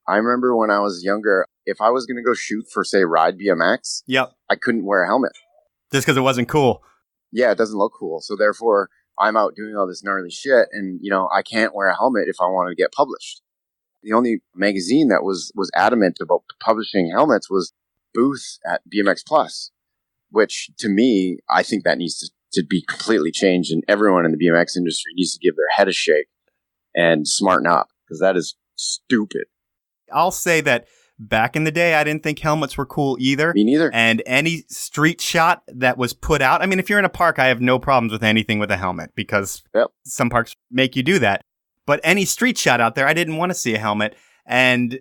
I remember when I was younger, if I was going to go shoot for, say, Ride BMX, I couldn't wear a helmet. Just because it wasn't cool. Yeah, it doesn't look cool. So therefore, I'm out doing all this gnarly shit, and, you know, I can't wear a helmet if I want to get published. The only magazine that was adamant about publishing helmets was Booth at BMX Plus, which, to me, I think that needs to be completely changed, and everyone in the BMX industry needs to give their head a shake and smarten up, because that is stupid. I'll say that back in the day, I didn't think helmets were cool either. Me neither. And any street shot that was put out, I mean, if you're in a park, I have no problems with anything with a helmet because some parks make you do that. But any street shot out there, I didn't want to see a helmet. And,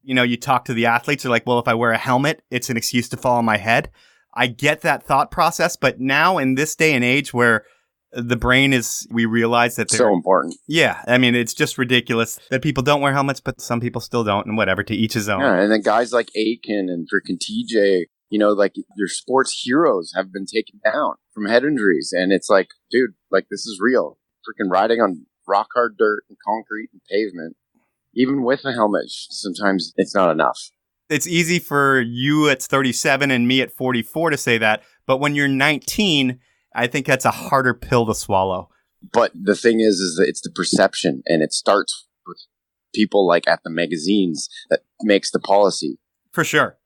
you know, you talk to the athletes, they're like, well, if I wear a helmet, it's an excuse to fall on my head. I get that thought process. But now in this day and age where the brain is, we realize that they're so important. Yeah. I mean, it's just ridiculous that people don't wear helmets, but some people still don't, and whatever, to each his own. Yeah, and then guys like Aiken and freaking TJ, you know, like your sports heroes have been taken down from head injuries. And it's like, dude, like this is real. Freaking riding on rock hard dirt and concrete and pavement, even with a helmet, sometimes it's not enough. It's easy for you at 37 and me at 44 to say that, but when you're 19, I think that's a harder pill to swallow. But the thing is that it's the perception, and it starts with people like at the magazines that makes the policy. For sure.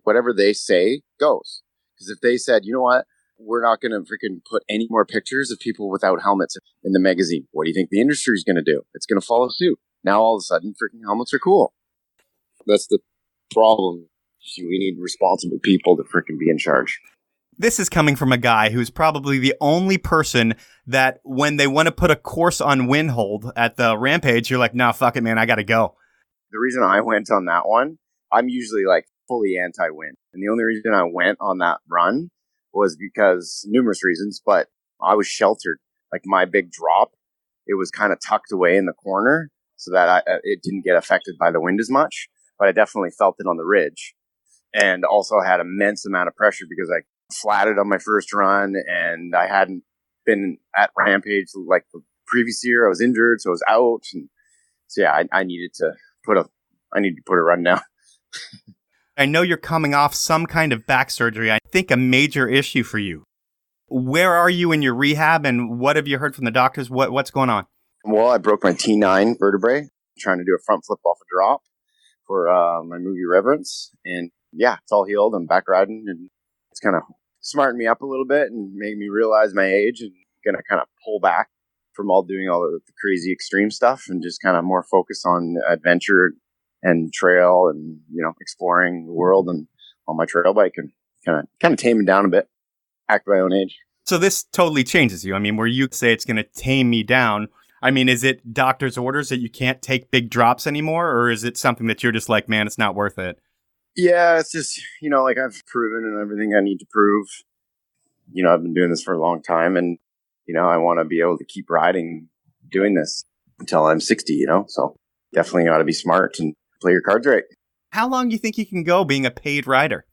Whatever they say goes. Because if they said, you know what, we're not going to freaking put any more pictures of people without helmets in the magazine, what do you think the industry is going to do? It's going to follow suit. Now all of a sudden, freaking helmets are cool. That's the problem. We need responsible people to freaking be in charge. This is coming from a guy who's probably the only person that when they want to put a course on Windhold at the Rampage, you're like, nah, fuck it, man, I got to go. The reason I went on that one, I'm usually like fully anti-wind. And the only reason I went on that run was because numerous reasons, but I was sheltered. Like my big drop, it was kind of tucked away in the corner so that it didn't get affected by the wind as much, but I definitely felt it on the ridge. And also had immense amount of pressure because I flatted on my first run and I hadn't been at Rampage like the previous year. I was injured, so I was out. And so yeah, I needed to put a run down. I know you're coming off some kind of back surgery. I think a major issue for you. Where are you in your rehab, and what have you heard from the doctors? What's going on? Well, I broke my T9 vertebrae trying to do a front flip off a drop for my movie Reverence. And yeah, it's all healed. I'm back riding, and it's kind of smartened me up a little bit and made me realize my age and going to kind of pull back from doing all the crazy extreme stuff and just kind of more focus on adventure and trail and, exploring the world and on my trail bike and kind of taming down a bit, act my own age. So this totally changes you. I mean, where you say it's going to tame me down, I mean, is it doctor's orders that you can't take big drops anymore, or is it something that you're just like, man, it's not worth it? Yeah, it's just, like I've proven and everything I need to prove. I've been doing this for a long time, and, I want to be able to keep riding, doing this until I'm 60, so definitely got to be smart and play your cards right. How long do you think you can go being a paid rider?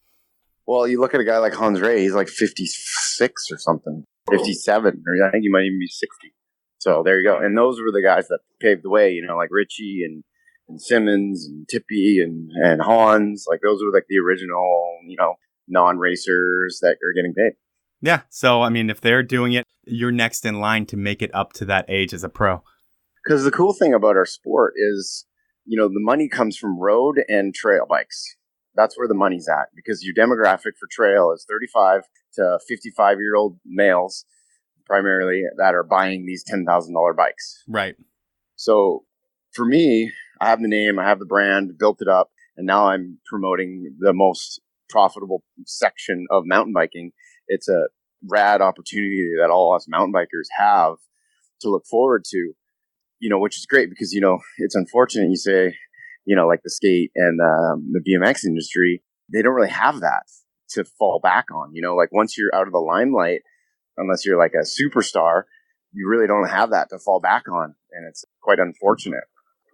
Well, you look at a guy like Hans Ray, he's like 56 or something, 57, or I think he might even be 60. So there you go. And those were the guys that paved the way, like Richie and Simmons and Tippy and Hans. Like those were like the original, non-racers that are getting paid. Yeah. So, I mean, if they're doing it, you're next in line to make it up to that age as a pro. Because the cool thing about our sport is, the money comes from road and trail bikes. That's where the money's at, because your demographic for trail is 35 to 55-year-old males, primarily, that are buying these $10,000 bikes. Right. So for me, I have the name, I have the brand, built it up, and now I'm promoting the most profitable section of mountain biking. It's a rad opportunity that all us mountain bikers have to look forward to, which is great because, it's unfortunate you say, like the skate and the BMX industry, they don't really have that to fall back on. Like once you're out of the limelight, unless you're like a superstar, you really don't have that to fall back on. And it's quite unfortunate.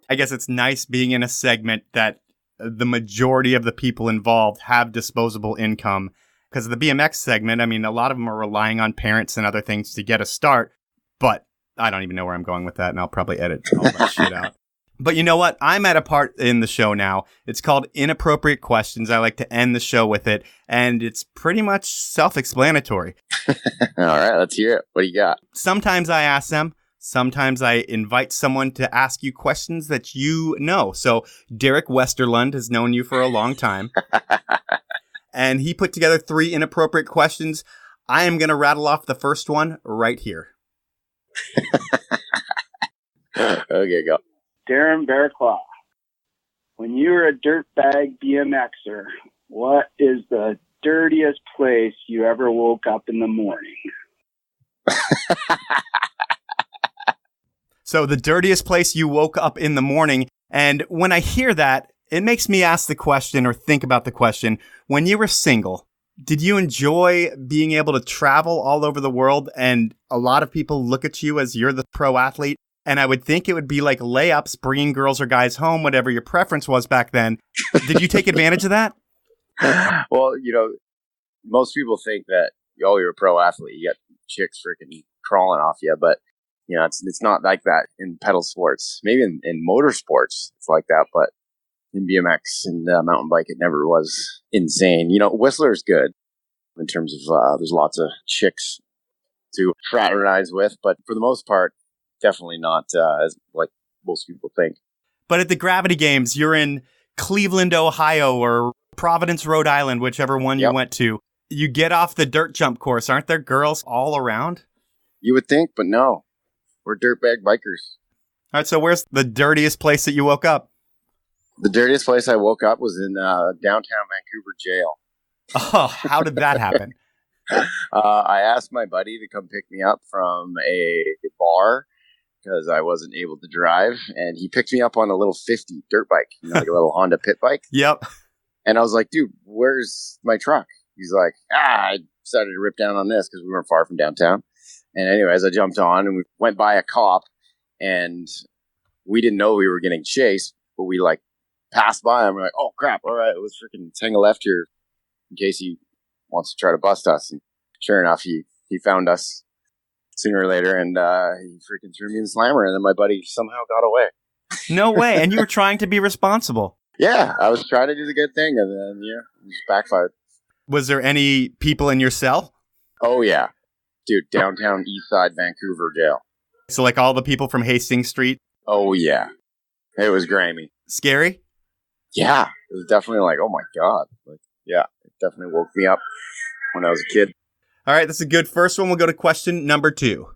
I guess it's nice being in a segment that the majority of the people involved have disposable income. Because the BMX segment, I mean, a lot of them are relying on parents and other things to get a start. But I don't even know where I'm going with that, and I'll probably edit all that shit out. But you know what? I'm at a part in the show now. It's called Inappropriate Questions. I like to end the show with it, and it's pretty much self-explanatory. All right, let's hear it. What do you got? Sometimes I ask them. Sometimes I invite someone to ask you questions that you know. So Derek Westerlund has known you for a long time. And he put together 3 inappropriate questions. I am going to rattle off the first one right here. Okay, go. Darren Berrecloth, when you were a dirtbag BMXer, what is the dirtiest place you ever woke up in the morning? So the dirtiest place you woke up in the morning. And when I hear that, it makes me ask the question or think about the question. When you were single, did you enjoy being able to travel all over the world? And a lot of people look at you as you're the pro athlete. And I would think it would be like layups, bringing girls or guys home, whatever your preference was back then. Did you take advantage of that? Well, most people think that, you're a pro athlete. You got chicks freaking crawling off you. But, it's not like that in pedal sports. Maybe in motorsports, it's like that. But in BMX and mountain bike, it never was insane. Whistler's good in terms of there's lots of chicks to fraternize with. But for the most part, definitely not as like most people think. But at the Gravity Games, you're in Cleveland, Ohio, or Providence, Rhode Island, whichever one you went to. You get off the dirt jump course. Aren't there girls all around? You would think, but no. We're dirtbag bikers. All right, so where's the dirtiest place that you woke up? The dirtiest place I woke up was in downtown Vancouver jail. Oh, how did that happen? I asked my buddy to come pick me up from a bar because I wasn't able to drive, and he picked me up on a little 50 dirt bike, like a little Honda pit bike. Yep. And I was like, dude, where's my truck? He's like, I decided to rip down on this because we weren't far from downtown. And anyways, I jumped on and we went by a cop, and we didn't know we were getting chased, but we passed by him. We're like, oh crap. All right. Let's hang a left here in case he wants to try to bust us. And sure enough, he found us. sooner or later, and he freaking threw me in the slammer, and then my buddy somehow got away. No way. And you were trying to be responsible. Yeah, I was trying to do the good thing, and then, it just backfired. Was there any people in your cell? Oh, yeah. Dude, downtown Eastside Vancouver jail. So like all the people from Hastings Street? Oh, yeah. It was grimy. Scary? Yeah. It was definitely like, oh, my God. It definitely woke me up when I was a kid. All right, that's a good first one. We'll go to question number 2.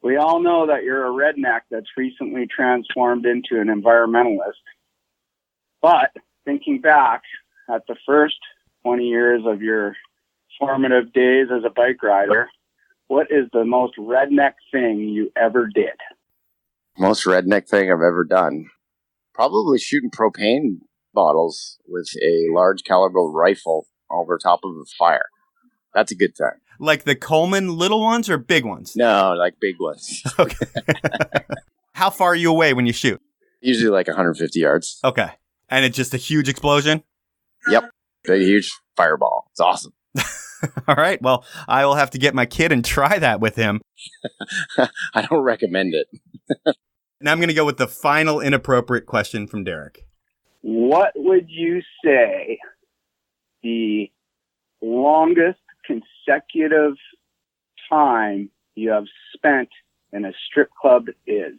We all know that you're a redneck that's recently transformed into an environmentalist. But thinking back at the first 20 years of your formative days as a bike rider, what is the most redneck thing you ever did? Most redneck thing I've ever done? Probably shooting propane bottles with a large caliber rifle over top of a fire. That's a good time. Like the Coleman little ones or big ones? No, like big ones. Okay. How far are you away when you shoot? Usually like 150 yards. Okay. And it's just a huge explosion? Yep. Big, huge fireball. It's awesome. All right. Well, I will have to get my kid and try that with him. I don't recommend it. Now I'm going to go with the final inappropriate question from Derek. What would you say the longest consecutive time you have spent in a strip club is?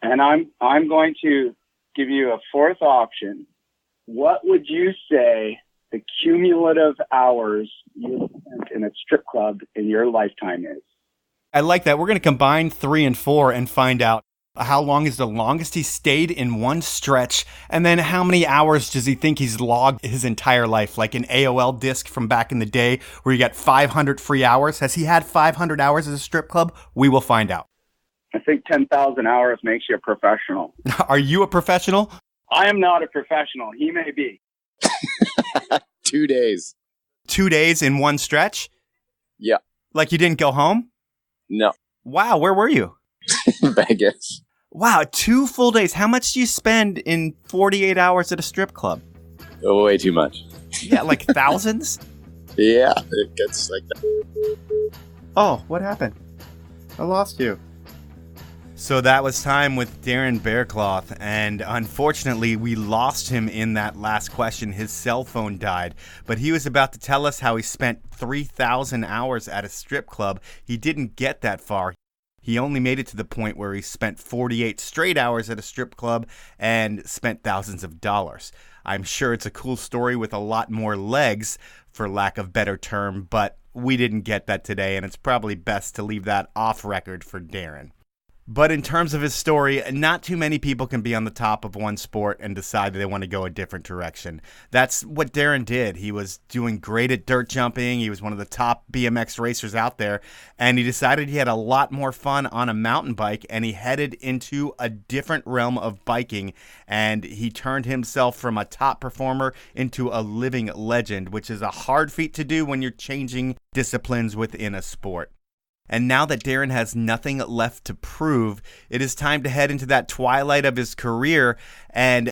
And I'm going to give you a fourth option. What would you say the cumulative hours you spent in a strip club in your lifetime is? I like that. We're going to combine 3 and 4 and find out how long is the longest he stayed in one stretch, and then how many hours does he think he's logged his entire life, like an AOL disc from back in the day where you got 500 free hours. Has he had 500 hours at a strip club? We will find out. I think 10,000 hours makes you a professional. Are you a professional? I am not a professional. He may be. 2 days. 2 days in one stretch? Yeah. Like you didn't go home? No. Wow, where were you? Vegas. Wow, 2 full days. How much do you spend in 48 hours at a strip club? Oh, way too much. Yeah, like thousands? Yeah, it gets like that. Oh, what happened? I lost you. So that was time with Darren Berrecloth, and unfortunately we lost him in that last question. His cell phone died, but he was about to tell us how he spent 3,000 hours at a strip club. He didn't get that far. He only made it to the point where he spent 48 straight hours at a strip club and spent thousands of dollars. I'm sure it's a cool story with a lot more legs, for lack of better term, but we didn't get that today, and it's probably best to leave that off record for Darren. But in terms of his story, not too many people can be on the top of one sport and decide that they want to go a different direction. That's what Darren did. He was doing great at dirt jumping. He was one of the top BMX racers out there. And he decided he had a lot more fun on a mountain bike, and he headed into a different realm of biking. And he turned himself from a top performer into a living legend, which is a hard feat to do when you're changing disciplines within a sport. And now that Darren has nothing left to prove, it is time to head into that twilight of his career, and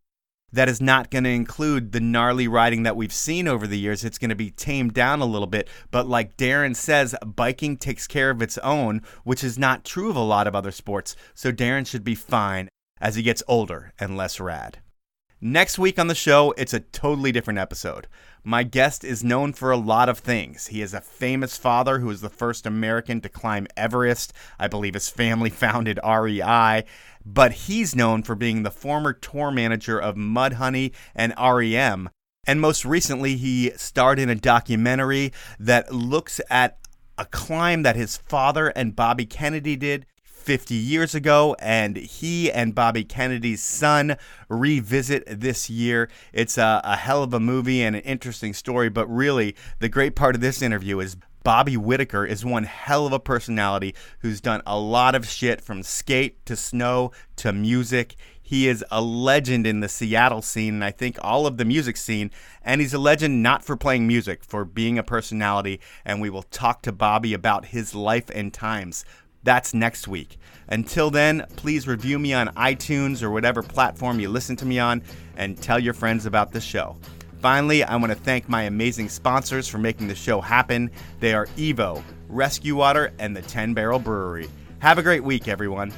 that is not going to include the gnarly riding that we've seen over the years. It's going to be tamed down a little bit, but like Darren says, biking takes care of its own, which is not true of a lot of other sports, so Darren should be fine as he gets older and less rad. Next week on the show, it's a totally different episode. My guest is known for a lot of things. He is a famous father who was the first American to climb Everest. I believe his family founded REI. But he's known for being the former tour manager of Mudhoney and REM. And most recently, he starred in a documentary that looks at a climb that his father and Bobby Kennedy did 50 years ago, and he and Bobby Kennedy's son revisit this year. It's a hell of a movie and an interesting story, but really the great part of this interview is Bobby Whitaker is one hell of a personality who's done a lot of shit from skate to snow to music. He is a legend in the Seattle scene, and I think all of the music scene, and he's a legend not for playing music, for being a personality, and we will talk to Bobby about his life and times. That's next week. Until then, please review me on iTunes or whatever platform you listen to me on, and tell your friends about the show. Finally, I want to thank my amazing sponsors for making the show happen. They are Evo, Rescue Water, and the 10 Barrel Brewery. Have a great week, everyone.